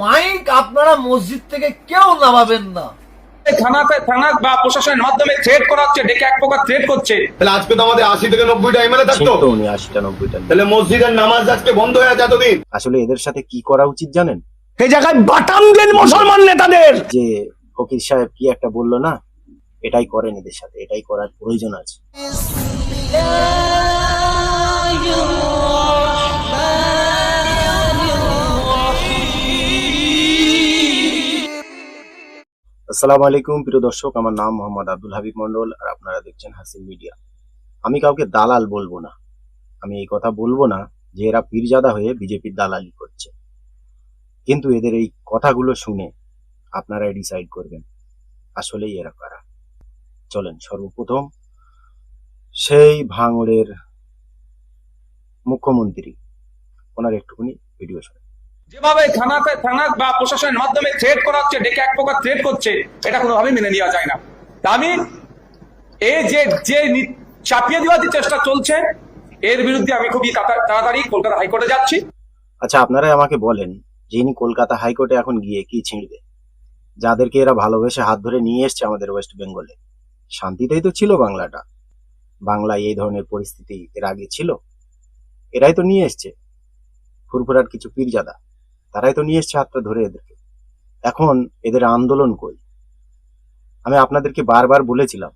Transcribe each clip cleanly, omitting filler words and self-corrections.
Mic আপনারা মসজিদ থেকে কেউ নামাবেন না। থানা বা প্রশাসনের মাধ্যমে থ্রেট করা হচ্ছে, ডেকে এক প্রকার থ্রেট করছে। তাহলে আজকে তো আমাদের 80 থেকে 90টা এমএলএ থাকতো, উনি 80টা 90টা। তাহলে মসজিদের নামাজ আজকে বন্ধ হয়ে আছে এতদিন। আসলে এদের সাথে কি করা উচিত জানেন? এই জায়গায় বাটাম দেন মুসলমান নেতাদের। যে ফকির সাহেব কি একটা বললো না, এটাই করেন এদের সাথে, এটাই করার প্রয়োজন আছে। আসসালামু আলাইকুম প্রিয় দর্শক, আমার নাম মোহাম্মদ আব্দুল হাবিব মন্ডল আর আপনারা দেখছেন হাসিন মিডিয়া। আমি কাউকে দালাল বলবো না, আমি এই কথা বলবো না যে এরা পীরজাদা হয়ে বিজেপির দালালি করছে, কিন্তু এদের এই কথাগুলো শুনে আপনারাই ডিসাইড করবেন আসলেই এরা কারা। চলেন সর্বপ্রথম সেই ভাঙড়ের মুখ্যমন্ত্রী, ওনার একটুখানি ভিডিও শুনে। যেভাবে থানা বা প্রশাসনের মাধ্যমে থ্রেট করা হচ্ছে, ডেকে এক প্রকার থ্রেট করছে, এটা কোনোভাবেই মেনে নেওয়া যায় না। তা আমি এই যে চাপিয়ে দেওয়ার যে চেষ্টা চলছে, এর বিরুদ্ধে আমি খুবই তাড়াতাড়ি কলকাতা হাইকোর্টে যাচ্ছি। আচ্ছা, আপনারাই আমাকে বলেন যে ইনি কলকাতা হাইকোর্টে এখন গিয়ে কি ছিঁড়বে? যাদেরকে এরা ভালোবেসে হাত ধরে নিয়ে এসছে আমাদের ওয়েস্ট বেঙ্গলে, শান্তিতেই তো ছিল বাংলাটা। বাংলায় এই ধরনের পরিস্থিতি এর আগে ছিল? এরাই তো নিয়ে এসছে ফুরফুরার কিছু পীরজাদা, তারাই তো নিয়ে এসছে হাতটা ধরে এদেরকে। এখন এদের আন্দোলন কই? আমি আপনাদেরকে বারবার বলেছিলাম,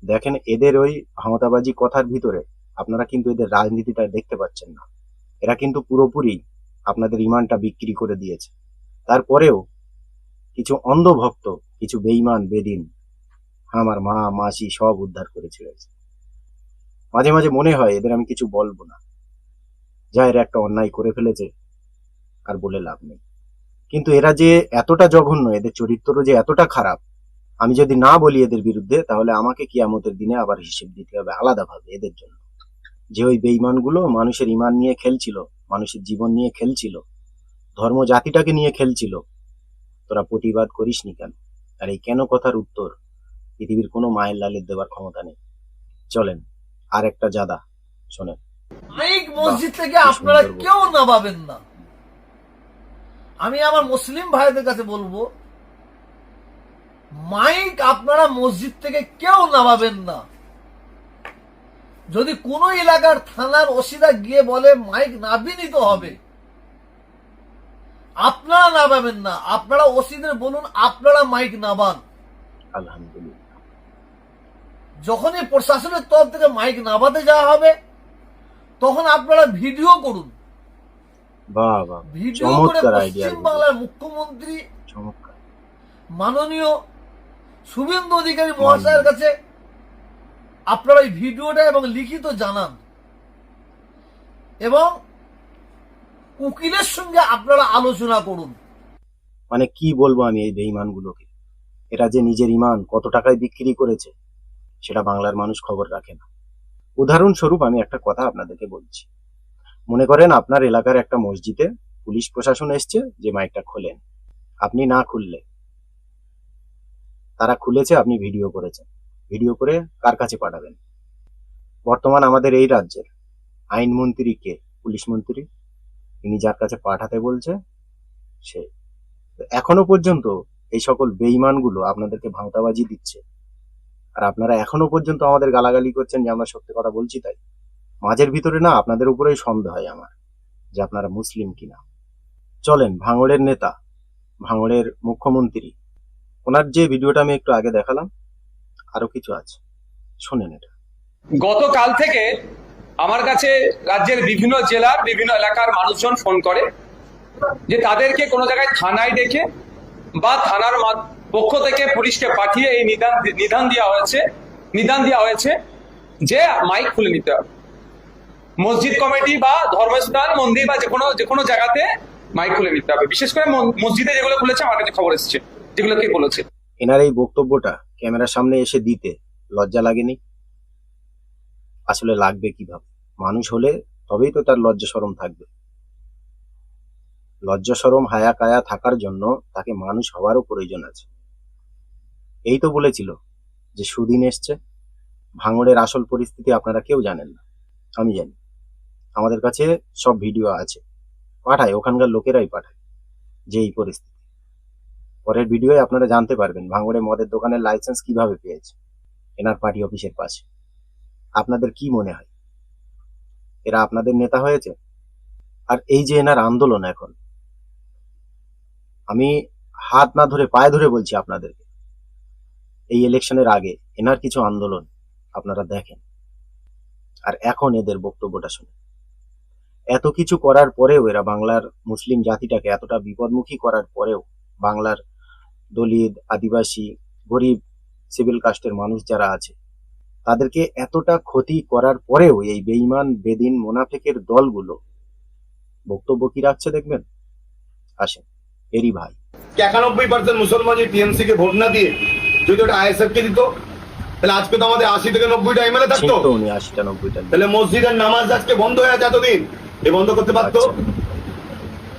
দেখেন এদের ওই ক্ষমতাবাজি কথার ভিতরে আপনারা কিন্তু এদের রাজনীতিটা দেখতে পাচ্ছেন না। এরা কিন্তু পুরোপুরি আপনাদের ইমানটা বিক্রি করে দিয়েছে। তারপরেও কিছু অন্ধভক্ত, কিছু বেঈমান বেদিন আমার মা মাসি সব উদ্ধার করে ছেড়েছে। মাঝে মাঝে মনে হয় এদের আমি কিছু বলবো না, যা এরা একটা অন্যায় করে ফেলেছে আর বলে লাভ নেই। কিন্তু এরা যে এতটা জঘন্য, এদের চরিত্র যে এতটা খারাপ, আমি যদি না বলি এদের বিরুদ্ধে, তাহলে আমাকে কিয়ামতের দিনে আবার হিসেব দিতে হবে আলাদাভাবে এদের জন্য। যে ওই বেঈমানগুলো মানুষের ইমান নিয়ে খেলছিল, মানুষের জীবন নিয়ে খেলছিল, ধর্ম জাতিটাকে নিয়ে খেলছিল, তোরা প্রতিবাদ করিসনি কেন? আর এই কেন কথার উত্তর পৃথিবীর কোনো মায়ের লালের দেওয়ার ক্ষমতা নেই। চলেন আর একটা জাদা শোনেন। মাইক মসজিদ থেকে আপনারা কেউ নামাবেন না। আমি আমার মুসলিম ভাইদের কাছে বলবো, মাইক আপনারা মসজিদ থেকে কেউ নামাবেন না। যদি কোনো এলাকার থানার ওসিরা গিয়ে বলে মাইক নামিয়ে নিতে হবে, আপনারা নামাবেন না। আপনারা ওসিদের বলুন আপনারা মাইক নামান। আলহামদুলিল্লাহ। যখনই প্রশাসনের তরফ থেকে মাইক নামাতে যাওয়া হবে, তখন আপনারা ভিডিও করুন। বাহ বাহ, ভিডিও করে চমৎকার আইডিয়া। পশ্চিম বাংলার মুখ্যমন্ত্রী চমৎকার। মাননীয় শুভেন্দু অধিকারী মহাশয়ের কাছে আপনারা এই ভিডিওটা এবং লিখিত জানান, এবং উকিলের সঙ্গে আপনারা আলোচনা করুন। মানে কি বলবো আমি এই বেঈমানগুলোকে, এরা যে নিজের ইমান কত টাকায় বিক্রি করেছে সেটা বাংলার মানুষ খবর রাখে না। উদাহরণস্বরূপ আমি একটা কথা আপনাদেরকে বলছি। মনে করেন আপনার এলাকার একটা মসজিদে পুলিশ প্রশাসন এসছে যে মাইকটা খোলেন, আপনি না খুললে, তারা খুলেছে, আপনি ভিডিও করেছেন, ভিডিও করে কার কাছে পাঠাবেন? বর্তমান আমাদের এই রাজ্যের আইনমন্ত্রী কে? পুলিশ মন্ত্রী। তিনি যার কাছে পাঠাতে বলছে সে। এখনো পর্যন্ত এই সকল বেঈমানগুলো আপনাদেরকে ভাঁওতাবাজি দিচ্ছে, আর আপনারা এখনো পর্যন্ত আমাদের গালাগালি করছেন যে আমরা সত্যি কথা বলছি। তাই মাঝের ভিতরে না আপনাদের উপরেই সন্দেহ হয় আমার যে আপনারা মুসলিম কিনা। চলেন ভাঙড়ের নেতা, ভাঙড়ের মুখ্যমন্ত্রী, ওনার যে ভিডিওটা আমি একটু আগে দেখালাম, আরো কিছু আছে, শোনেন এটা। গতকাল থেকে আমার কাছে রাজ্যের বিভিন্ন জেলার বিভিন্ন এলাকার মানুষজন ফোন করে যে তাদেরকে কোনো জায়গায় থানায় ডেকে বা থানার পক্ষ থেকে পুলিশকে পাঠিয়ে এই নিদান দেওয়া হয়েছে যে মাইক খুলে নিতে হবে। মসজিদ কমিটি বা ধর্মস্থান, মন্দির বা যে কোনো জায়গাতে মাইক খুলে নিতে হবে। বিশেষ করে মসজিদে যেগুলো খুলেছে, আমার কাছে খবর এসেছে যেগুলো কে বলেছে। এনার এই বক্তব্যটা ক্যামেরার সামনে এসে দিতে লজ্জা লাগেনি? আসলে লাগবে কিভাবে? মানুষ হলে তবেই তো তার লজ্জা শরম থাকবে। লজ্জা শরম হায়া কায়া থাকার জন্য তাকে মানুষ হওয়ারও প্রয়োজন আছে। এই তো বলেছিল যে সুদিন এসছে। ভাঙড়ের আসল পরিস্থিতি আপনারা কেউ জানেন না, আমি জানি। আমাদের কাছে সব ভিডিও আছে, পাঠায়, ওখানকার লোকেরাই পাঠায়। যে এই পরিস্থিতি। পরের ভিডিওয়ে আপনারা জানতে পারবেন ভাঙড়ে মদের দোকানের লাইসেন্স কিভাবে পেয়েছে এনার পার্টি অফিসের পাশে। আপনাদের কি মনে হয় এরা আপনাদের নেতা হয়েছে? আর এই যে এনার আন্দোলন, এখন আমি হাত না ধরে পায়ে ধরে বলছি আপনাদেরকে, এই ইলেকশনের আগে এনার কিছু আন্দোলন আপনারা দেখেন আর এখন এদের বক্তব্যটা শুনে। এত কিছু করার পরেও এরা বাংলার মুসলিম জাতিটাকে এতটা বিপদমুখী করার পরেও বাংলার দলিত, আদিবাসী, গরিব, সিভিল কাস্টের মানুষ যারা আছে তাদেরকে এতটা ক্ষতি করার পরেও এই বেঈমান বেদিন মোনাফেকের দলগুলো বক্তব্য কি রাখছে দেখবেন। আসেন এরই ভাই। 91% মুসলমান যে টিএমসি কে ভোট না দিয়ে যদি ওটা আইএসএফ কে দিত, তাহলে আজকে তো আমাদের 80 থেকে 90টা এমএলএ থাকতো। ঠিক তো, উনি 80টা 90টা। তাহলে মসজিদের নামাজ আজকে বন্ধ হয়ে আছে এতদিন, এ বন্ধ করতে পারতো?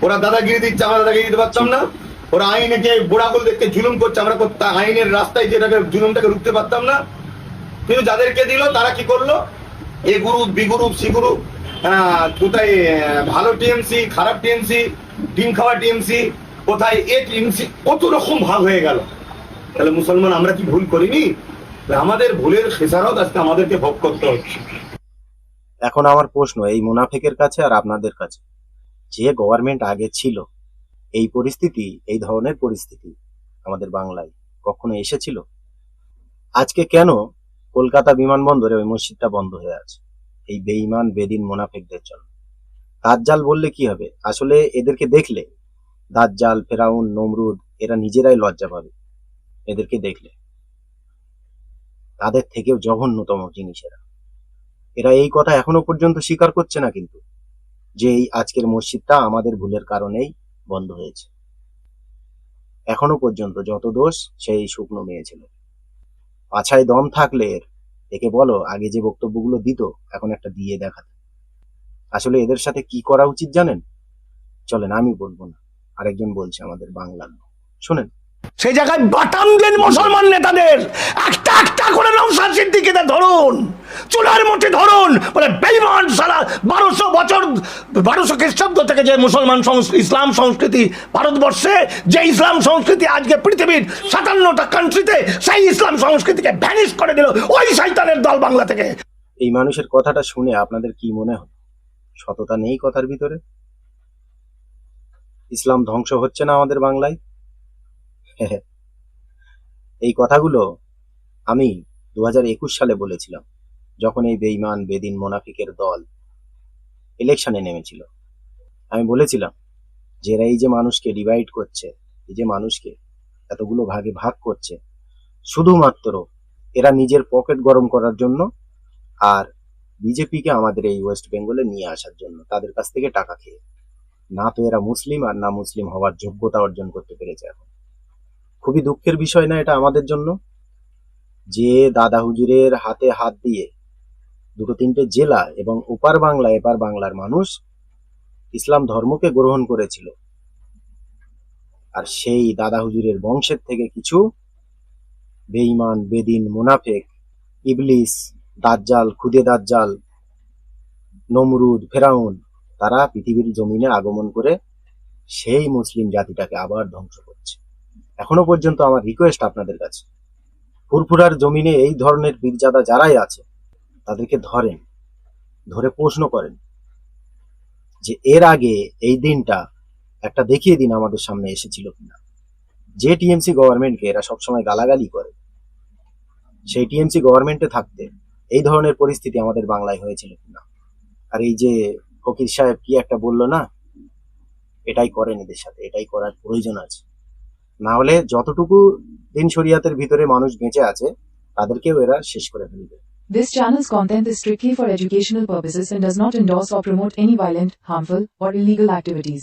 ওরা দাদাগিরি দিচ্ছে, আমরা দাদাগিরি দিতে পারতাম না? ওরা আইনে যে বুড়াগুলোদেরকে জুলুম করছে, আমরা আইনের রাস্তায় যেটাকে জুলুমটাকে রুখতে পারতাম না? কিন্তু যাদেরকে দিল তারা কি করলো? A group, B group, C group, কোথায় ভালো টিএমসি, খারাপ টিএমসি, ডিম খাওয়া টিএমসি, কোথায় এ টিএমসি, কত রকম ভাগ হয়ে গেল। তাহলে মুসলমান আমরা কি ভুল করিনি? আমাদের ভুলের খেসারত আজকে আমাদেরকে ভোগ করতে হচ্ছে। এখন আমার প্রশ্ন এই মুনাফেকের কাছে আর আপনাদের কাছে, যে গভর্নমেন্ট আগে ছিল এই পরিস্থিতি, এই ধরনের পরিস্থিতি আমাদের বাংলায় কখনো এসেছিল? আজকে কেন কলকাতা বিমানবন্দরে ওই মসজিদটা বন্ধ হয়ে আছে? এই বেঈমান বেদিন মুনাফেকদের জন্য। দাজ্জাল বললে কি হবে? আসলে এদেরকে দেখলে দাজ্জাল, ফেরাউন, নমরুদ এরা নিজেরাই লজ্জা পাবে এদেরকে দেখলে। তাদের থেকেও জঘন্যতম জিনিস এরা। এরা এই কথা এখনো পর্যন্ত স্বীকার করছে না কিন্তু, যে এই আজকের মসজিদটা আমাদের ভুলের কারণেই বন্ধ হয়েছে। এখনো পর্যন্ত যত দোষ সেই শুকনো মেয়ে ছিল। পাছায় দম থাকলে একে বলো আগে যে বক্তব্যগুলো দিত এখন একটা দিয়ে দেখাতে। আসলে এদের সাথে কি করা উচিত জানেন? চলেন, আমি বলবো না, আরেকজন বলছে আমাদের বাংলার লোক, শুনেন। সেই জায়গায় বাটাম দেন মুসলমান নেতাদের, একটা একটা করে নওশাদ সিদ্দিকীদের ধরুন, চুলার মুঠে ধরুন, বলে বেঈমান সালা 1200 বছর 1200 খ্রিস্টাব্দ থেকে যে মুসলমান ইসলাম সংস্কৃতি ভারতবর্ষে, যে ইসলাম সংস্কৃতি আজকে পৃথিবীর 57টা কান্ট্রিতে, সেই ইসলাম সংস্কৃতিকে ভ্যানিশ করে দিল ওই শয়তানের দল বাংলা থেকে। এই মানুষের কথাটা শুনে আপনাদের কি মনে হয়? সততা নেই কথার ভিতরে? ইসলাম ধ্বংস হচ্ছে না আমাদের বাংলায়? এই কথাগুলো আমি 2021 সালে বলেছিলাম, যখন এই বেঈমান বেদিন মোনাফিকের দল ইলেকশনে নেমেছিল। আমি বলেছিলাম যে এরা এই যে মানুষকে ডিভাইড করছে, এই যে মানুষকে এতগুলো ভাগে ভাগ করছে, শুধুমাত্র এরা নিজের পকেট গরম করার জন্য আর বিজেপিকে আমাদের এই ওয়েস্ট বেঙ্গলে নিয়ে আসার জন্য, তাদের কাছ থেকে টাকা খেয়ে। না তো এরা মুসলিম আর না মুসলিম হওয়ার যোগ্যতা অর্জন করতে পেরেছে এখন। খুবই দুঃখের বিষয় না এটা আমাদের জন্য, যে দাদা হুজুরের হাতে হাত দিয়ে 2-3টে জেলা এবং ওপার বাংলা এপার বাংলার মানুষ ইসলাম ধর্মকে গ্রহণ করেছিল, আর সেই দাদা হুজুরের বংশের থেকে কিছু বেঈমান বেদিন মুনাফেক, ইবলিস, দাজ্জাল, খুদে দাজ্জাল, নমরুদ, ফেরাউন, তারা পৃথিবীর জমিনে আগমন করে সেই মুসলিম জাতিটাকে আবার ধ্বংস করছে। এখনো পর্যন্ত আমার রিকোয়েস্ট আপনাদের কাছে, ফুরফুরার জমিনে এই ধরনের পীরজাদা যারাই আছে তাদেরকে ধরেন, ধরে প্রশ্ন করেন যে এর আগে এই দিনটা একটা দেখিয়ে দিন আমাদের সামনে এসেছিল কিনা। যে টিএমসি গভর্নমেন্টকে এরা সবসময় গালাগালি করে, সেই টিএমসি গভর্নমেন্টে থাকতে এই ধরনের পরিস্থিতি আমাদের বাংলায় হয়েছিল কিনা। আর এই যে ফকির সাহেব কি একটা বললো না, এটাই করেন এদের সাথে, এটাই করার প্রয়োজন আছে। না হলে যতটুকু দিন শরিয়াতের ভিতরে মানুষ বেঁচে আছে তাদেরকেও এরা শেষ করে ফেলবে। This channel's content is strictly for educational purposes and does not endorse or promote any violent, harmful, or illegal activities.